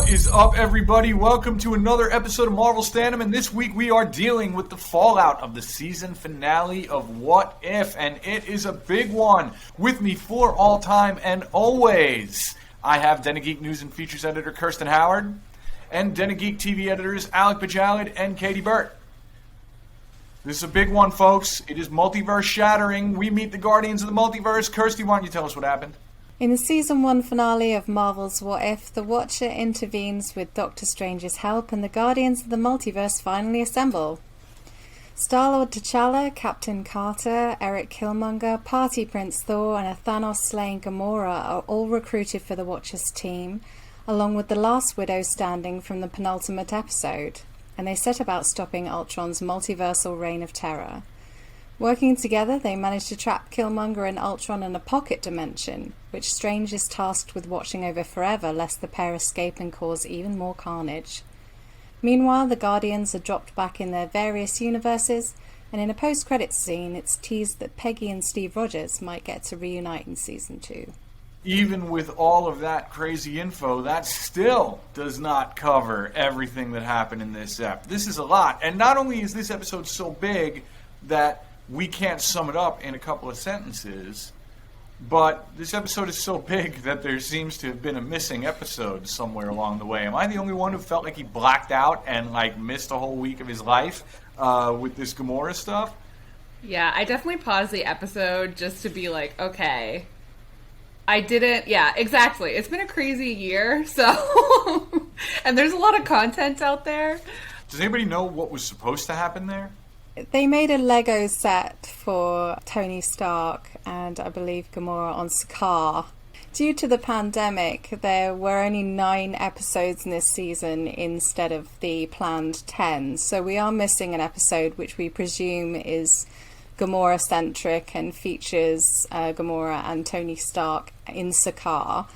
What is up, everybody? Welcome to another episode of Marvel Standom, and this week we are dealing with the fallout of the season finale of What If, and it is a big one. With me for all time and always, I have Den of Geek News and Features editor Kirsten Howard, and Den of Geek TV editors Alec Bajalid and Katie Burt. This is a big one, folks. It is multiverse shattering. We meet the Guardians of the Multiverse. Kirsty, why don't you tell us what happened? In the Season 1 finale of Marvel's What If, the Watcher intervenes with Doctor Strange's help and the Guardians of the Multiverse finally assemble. Star-Lord T'Challa, Captain Carter, Eric Killmonger, Party Prince Thor and a Thanos-slaying Gamora are all recruited for the Watcher's team, along with the last Widow standing from the penultimate episode, and they set about stopping Ultron's multiversal reign of terror. Working together, they manage to trap Killmonger and Ultron in a pocket dimension, which Strange is tasked with watching over forever lest the pair escape and cause even more carnage. Meanwhile, the Guardians are dropped back in their various universes, and in a post-credits scene, it's teased that Peggy and Steve Rogers might get to reunite in Season 2. Even with all of that crazy info, that still does not cover everything that happened in this ep. This is a lot, and not only is this episode so big that we can't sum it up in a couple of sentences, but this episode is so big that there seems to have been a missing episode somewhere along the way. Am I the only one who felt like he blacked out and missed a whole week of his life with this Gamora stuff? Yeah, I definitely paused the episode just to be like, okay, I didn't, yeah, exactly. It's been a crazy year, so, and there's a lot of content out there. Does anybody know what was supposed to happen there? They made a Lego set for Tony Stark and I believe Gamora on Sakaar. Due to the pandemic, there were only 9 episodes in this season instead of the planned 10. So we are missing an episode which we presume is Gamora-centric and features Gamora and Tony Stark in Sakaar.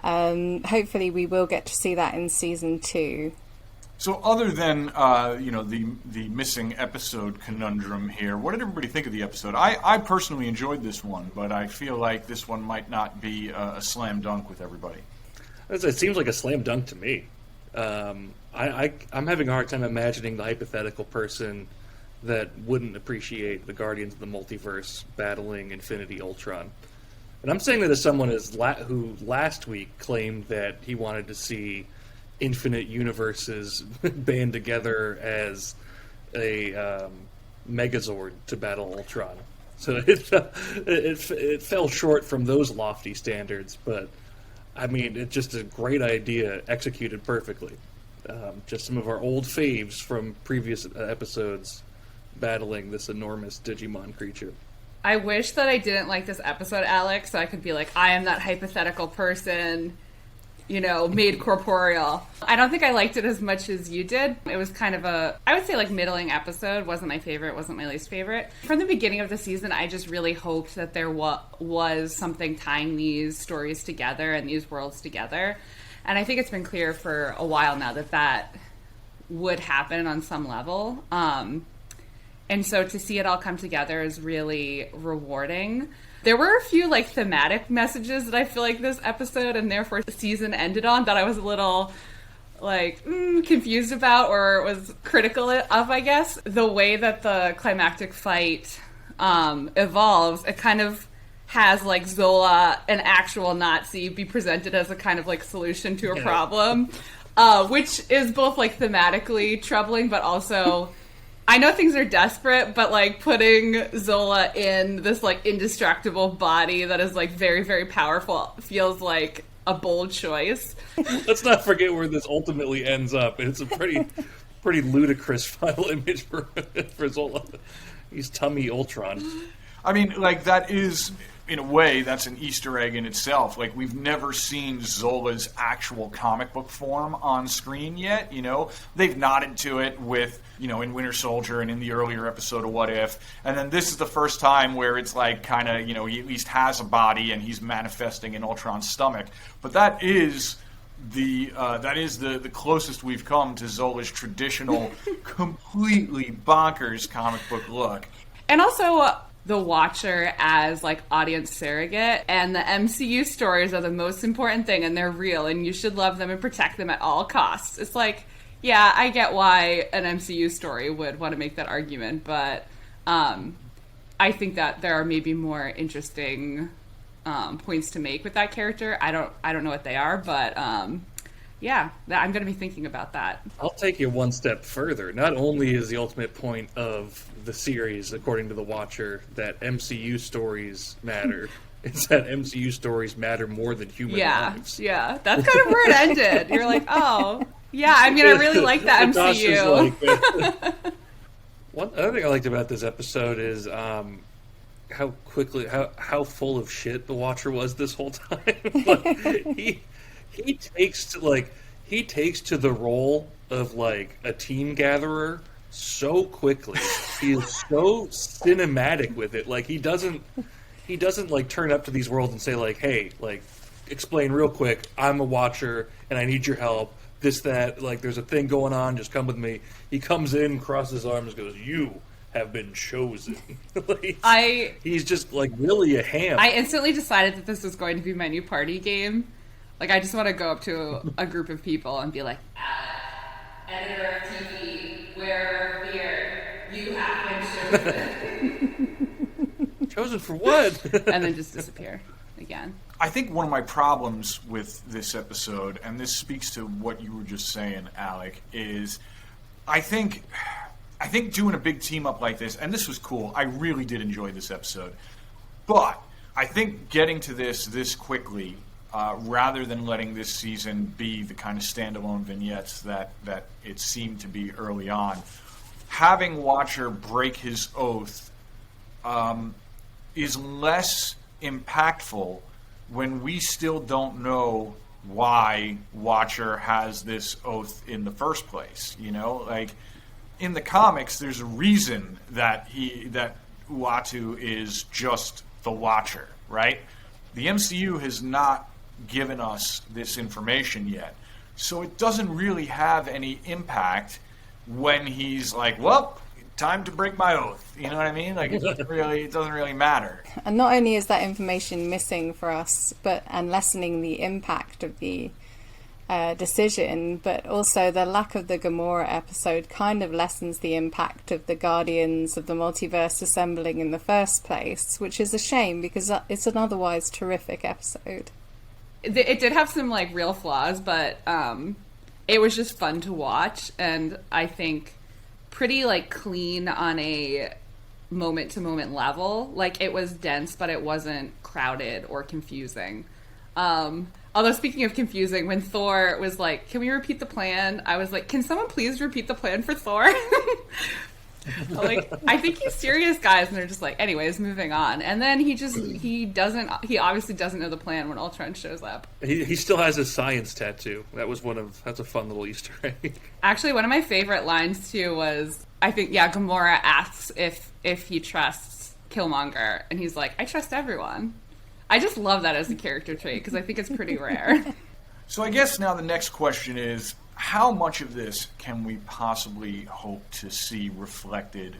Hopefully we will get to see that in Season 2. So other than, the missing episode conundrum here, what did everybody think of the episode? I personally enjoyed this one, but I feel like this one might not be a slam dunk with everybody. It seems like a slam dunk to me. I'm having a hard time imagining the hypothetical person that wouldn't appreciate the Guardians of the Multiverse battling Infinity Ultron. And I'm saying that as someone who last week claimed that he wanted to see infinite universes band together as a Megazord to battle Ultron. So it fell short from those lofty standards, but I mean, it's just a great idea executed perfectly. Just some of our old faves from previous episodes battling this enormous Digimon creature. I wish that I didn't like this episode, Alex, so I could be like, I am that hypothetical person, made corporeal. I don't think I liked it as much as you did. It was kind of I would say middling episode. Wasn't my favorite, wasn't my least favorite. From the beginning of the season, I just really hoped that there was something tying these stories together and these worlds together. And I think it's been clear for a while now that would happen on some level. And so to see it all come together is really rewarding. There were a few thematic messages that I feel like this episode and therefore the season ended on that I was a little confused about or was critical of, I guess. The way that the climactic fight evolves, it kind of has Zola, an actual Nazi, be presented as a kind of solution to a problem, which is both thematically troubling but also I know things are desperate, but putting Zola in this indestructible body that is very, very powerful feels like a bold choice. Let's not forget where this ultimately ends up. It's a pretty ludicrous final image for Zola. He's tummy Ultron. I mean, that is, in a way, that's an Easter egg in itself. We've never seen Zola's actual comic book form on screen yet, They've nodded to it with, in Winter Soldier and in the earlier episode of What If. And then this is the first time where it's he at least has a body and he's manifesting in Ultron's stomach. But that is the closest we've come to Zola's traditional, completely bonkers comic book look. And also, the Watcher as like audience surrogate, and the MCU stories are the most important thing, and they're real, and you should love them and protect them at all costs. It's like, yeah, I get why an MCU story would want to make that argument, but I think that there are maybe more interesting points to make with that character. I don't know what they are, but yeah, I'm going to be thinking about that. I'll take you one step further. Not only is the ultimate point of the series, according to the Watcher, that MCU stories matter, it's that MCU stories matter more than human lives. Yeah, that's kind of where it ended. You're like, oh, yeah, I mean, I really like the MCU. One other thing I liked about this episode is how quickly, how full of shit the Watcher was this whole time. Like, he takes to the role of like a team gatherer so quickly. He is so cinematic with it. Like he doesn't like turn up to these worlds and say like, hey, like explain real quick, I'm a Watcher and I need your help. This, that, like there's a thing going on, just come with me. He comes in, crosses his arms, goes, you have been chosen. He's just like really a ham. I instantly decided that this was going to be my new party game. Like, I just want to go up to a group of people and be like, editor of TV, wearer of beard, you have been chosen. Chosen for what? And then just disappear again. I think one of my problems with this episode, and this speaks to what you were just saying, Alec, is I think doing a big team up like this, and this was cool. I really did enjoy this episode. But I think getting to this quickly, rather than letting this season be the kind of standalone vignettes that it seemed to be early on, having Watcher break his oath is less impactful when we still don't know why Watcher has this oath in the first place. You know, like in the comics, there's a reason that Uatu is just the Watcher, right? The MCU has not given us this information yet, so it doesn't really have any impact when he's like, well, time to break my oath. You know what I mean? Like it doesn't really matter. And not only is that information missing for us, and lessening the impact of the decision, but also the lack of the Gamora episode kind of lessens the impact of the Guardians of the Multiverse assembling in the first place, which is a shame because it's an otherwise terrific episode. It did have some like real flaws, but it was just fun to watch, and I think pretty like clean on a moment to moment level. Like it was dense, but it wasn't crowded or confusing. Although speaking of confusing, when Thor was like, "Can we repeat the plan?" I was like, "Can someone please repeat the plan for Thor?" Like, I think he's serious, guys, and they're just like, anyways, moving on. And then he obviously doesn't know the plan when Ultron shows up. He still has his science tattoo. That's a fun little Easter egg. Actually, one of my favorite lines too was, I think, Gamora asks if he trusts Killmonger, and he's like, I trust everyone. I just love that as a character trait because I think it's pretty rare. So I guess now the next question is, how much of this can we possibly hope to see reflected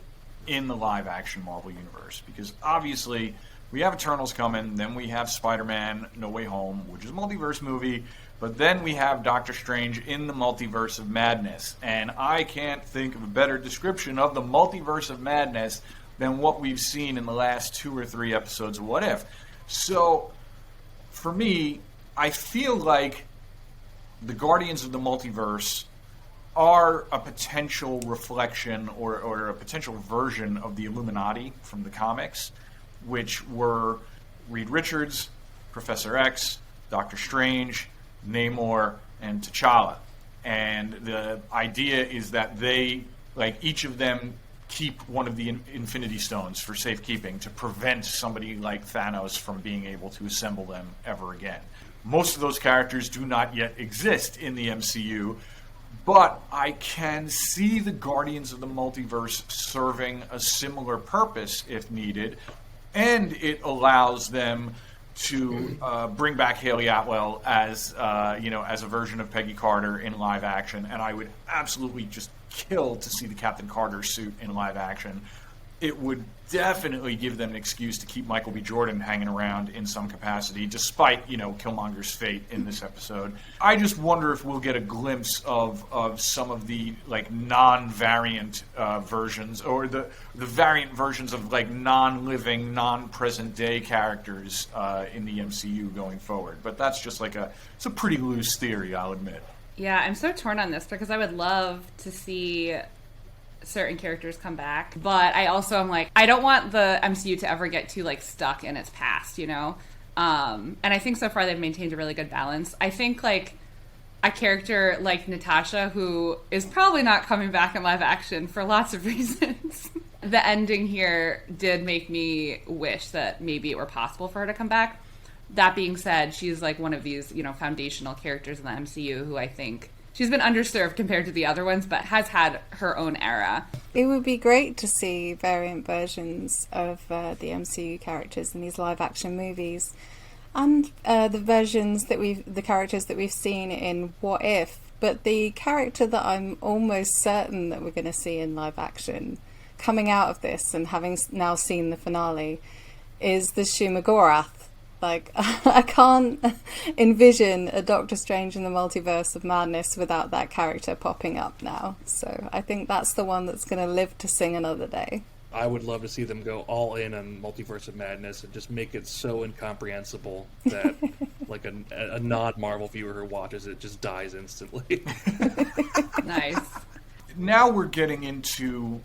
in the live-action Marvel Universe? Because obviously we have Eternals coming, then we have Spider-Man No Way Home, which is a multiverse movie, but then we have Doctor Strange in the Multiverse of Madness. And I can't think of a better description of the Multiverse of Madness than what we've seen in the last 2 or 3 episodes of What If. So for me, I feel like the Guardians of the Multiverse are a potential reflection or a potential version of the Illuminati from the comics, which were Reed Richards, Professor X, Doctor Strange, Namor, and T'Challa. And the idea is that they, like, each of them keep one of the Infinity Stones for safekeeping to prevent somebody like Thanos from being able to assemble them ever again. Most of those characters do not yet exist in the MCU, but I can see the Guardians of the Multiverse serving a similar purpose if needed, and it allows them to bring back Haley Atwell as as a version of Peggy Carter in live action, and I would absolutely just kill to see the Captain Carter suit in live action. it would definitely give them an excuse to keep Michael B. Jordan hanging around in some capacity, despite, Killmonger's fate in this episode. I just wonder if we'll get a glimpse of some of the, non-variant versions, or the variant versions of, non-living, non-present-day characters in the MCU going forward. But that's just, it's a pretty loose theory, I'll admit. Yeah, I'm so torn on this because I would love to see certain characters come back, but I also am I don't want the MCU to ever get too stuck in its past, and I think so far they've maintained a really good balance. I think a character like Natasha, who is probably not coming back in live action for lots of reasons, the ending here did make me wish that maybe it were possible for her to come back. That being said, she's one of these foundational characters in the MCU who I think she's been underserved compared to the other ones, but has had her own era. It would be great to see variant versions of the MCU characters in these live-action movies, and the characters that we've seen in What If. But the character that I'm almost certain that we're going to see in live action, coming out of this and having now seen the finale, is the Shumagorath. I can't envision a Doctor Strange in the Multiverse of Madness without that character popping up now. So I think that's the one that's going to live to sing another day. I would love to see them go all in on Multiverse of Madness and just make it so incomprehensible that a non-Marvel viewer who watches it just dies instantly. Nice. Now we're getting into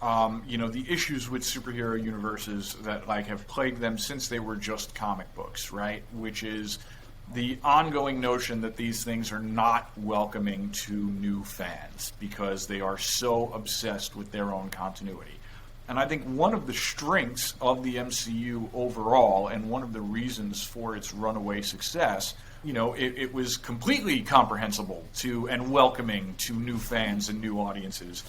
the issues with superhero universes that have plagued them since they were just comic books, right? Which is the ongoing notion that these things are not welcoming to new fans because they are so obsessed with their own continuity. And I think one of the strengths of the MCU overall, and one of the reasons for its runaway success, it was completely comprehensible to and welcoming to new fans and new audiences,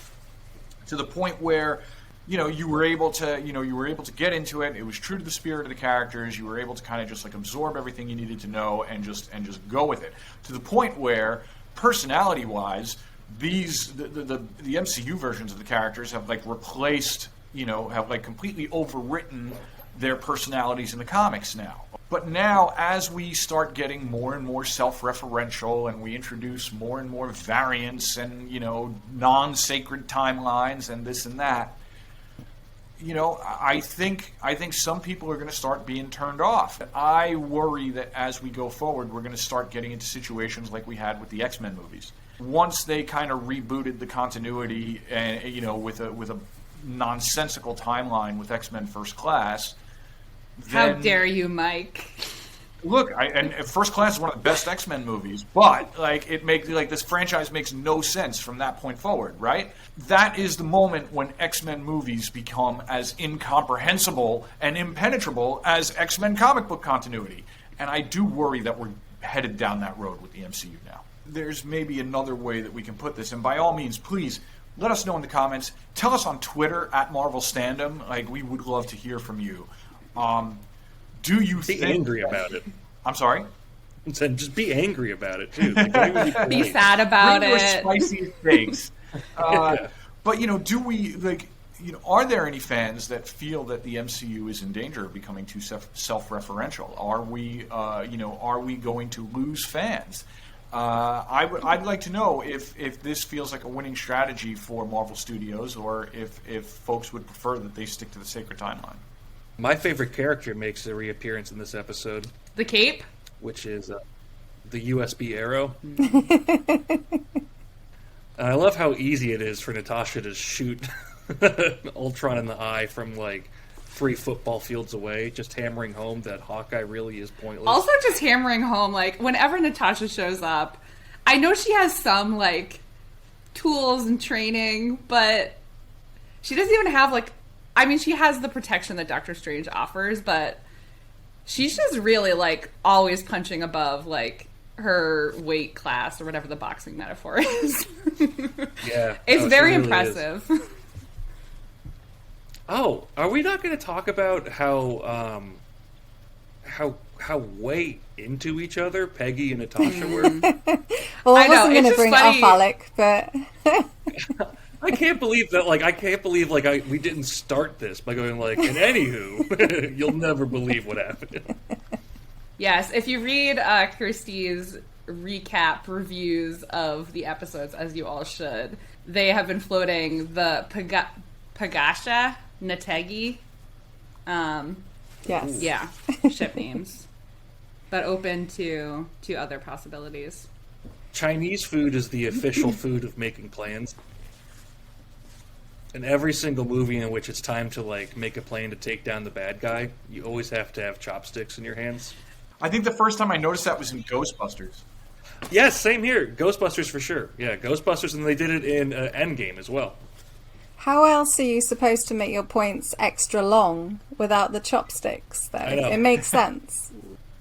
to the point where you were able to get into it. It was true to the spirit of the characters. You were able to kind of just absorb everything you needed to know and just go with it, to the point where personality wise the MCU versions of the characters have replaced, have completely overwritten their personalities in the comics now. But now, as we start getting more and more self-referential, and we introduce more and more variants and non-sacred timelines and this and that, I think some people are going to start being turned off. I worry that as we go forward, we're going to start getting into situations like we had with the X-Men movies. Once they kind of rebooted the continuity, and with a nonsensical timeline with X-Men First Class. How dare you, Mike? Look, and First Class is one of the best X-Men movies, but it makes this franchise makes no sense from that point forward, right? That is the moment when X-Men movies become as incomprehensible and impenetrable as X-Men comic book continuity. And I do worry that we're headed down that road with the MCU now. There's maybe another way that we can put this, and by all means, please let us know in the comments. Tell us on Twitter at Marvel Standom. We would love to hear from you. Do you be angry about it? I'm sorry? And just be angry about it, too. Be sad about Bring it. Your spiciest takes. But, do we, are there any fans that feel that the MCU is in danger of becoming too self-referential? Are we going to lose fans? I'd like to know if this feels like a winning strategy for Marvel Studios, or if folks would prefer that they stick to the sacred timeline. My favorite character makes a reappearance in this episode. The cape? Which is the USB arrow. And I love how easy it is for Natasha to shoot Ultron in the eye from 3 football fields away, just hammering home that Hawkeye really is pointless. Also just hammering home, whenever Natasha shows up, I know she has some, tools and training, but she doesn't even have, she has the protection that Doctor Strange offers, but she's just really, always punching above, her weight class, or whatever the boxing metaphor is. Yeah. It's very really impressive. Is. Oh, are we not going to talk about how way into each other Peggy and Natasha were? Well, I know, wasn't going to bring it funny. up, Alec, but... I can't believe that. Like, we didn't start this by going like, and anywho, you'll never believe what happened. Yes, if you read Kirsty's recap reviews of the episodes, as you all should, they have been floating the Pagasha Nategi. Yes. Yeah, ship names, but open to other possibilities. Chinese food is the official food of making plans. In every single movie in which it's time to like make a plan to take down the bad guy, you always have to have chopsticks in your hands. I think the first time I noticed that was in Ghostbusters. Yes, same here. Ghostbusters for sure. Yeah, Ghostbusters, and they did it in Endgame as well. How else are you supposed to make your points extra long without the chopsticks, though? I know. It makes sense.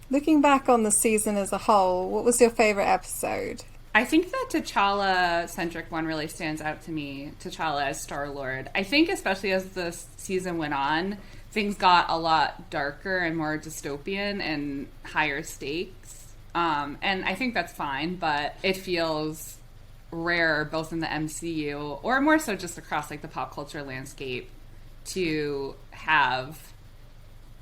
Looking back on the season as a whole, what was your favourite episode? I think the T'Challa-centric one really stands out to me, T'Challa as Star-Lord. I think especially as the season went on, things got a lot darker and more dystopian and higher stakes. And I think that's fine, but it feels rare both in the MCU or more so just across like the pop culture landscape to have,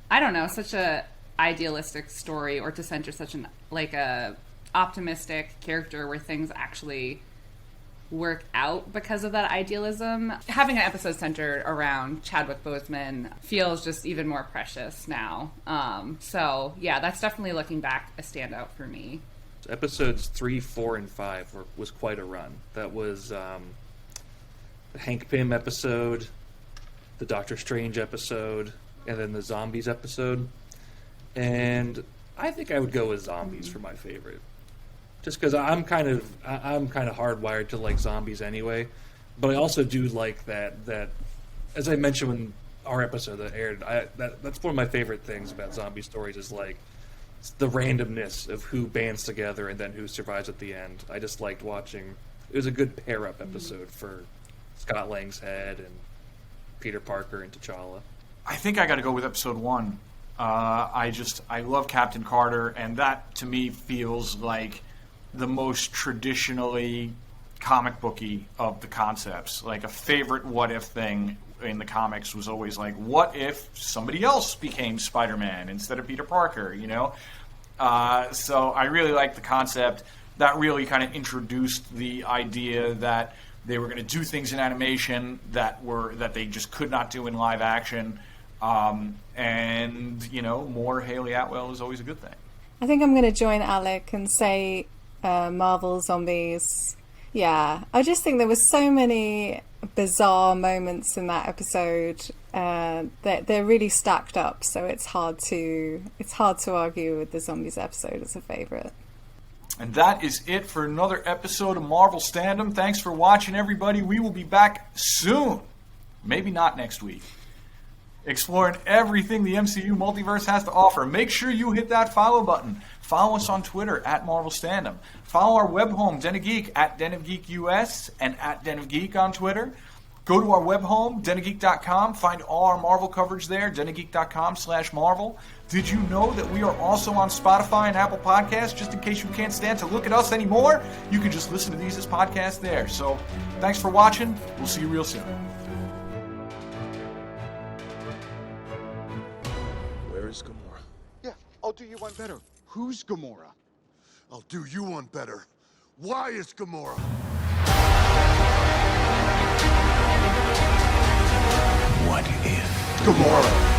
I don't know, such a idealistic story or to center such an like a optimistic character where things actually work out because of that idealism. Having an episode centered around Chadwick Boseman feels just even more precious now. So yeah, that's definitely looking back a standout for me. Episodes 3, 4, and 5 was quite a run. That was the Hank Pym episode, the Doctor Strange episode, and then the Zombies episode. And I think I would go with Zombies for my favorite. Just because I'm kind of hardwired to like zombies anyway, but I also do like that as I mentioned when our episode that aired, that's one of my favorite things about zombie stories is like the randomness of who bands together and then who survives at the end. I just liked watching. It was a good pair up episode for Scott Lang's head and Peter Parker and T'Challa. I think I got to go with episode 1. I love Captain Carter, and that to me feels like the most traditionally comic booky of the concepts. Like a favorite what if thing in the comics was always like, what if somebody else became Spider-Man instead of Peter Parker, you know? So I really like the concept. That really kind of introduced the idea that they were going to do things in animation that they just could not do in live action. And, you know, more Haley Atwell is always a good thing. I think I'm going to join Alec and say Marvel Zombies. Yeah, I just think there were so many bizarre moments in that episode that they're really stacked up. So it's hard to argue with the Zombies episode as a favourite. And that is it for another episode of Marvel Standom. Thanks for watching, everybody. We will be back soon. Maybe not next week. Exploring everything the MCU Multiverse has to offer. Make sure you hit that follow button. Follow us on Twitter at Marvel Standom. Follow our web home, Den of Geek, at Den of Geek US and at Den of Geek on Twitter. Go to our web home, denofgeek.com. Find all our Marvel coverage there, denofgeek.com/Marvel. Did you know that we are also on Spotify and Apple Podcasts? Just in case you can't stand to look at us anymore, you can just listen to these as podcasts there. So thanks for watching. We'll see you real soon. Where is Gamora? Yeah, I'll do you one better. Who's Gamora? I'll do you one better. Why is Gamora? What if? Gamora!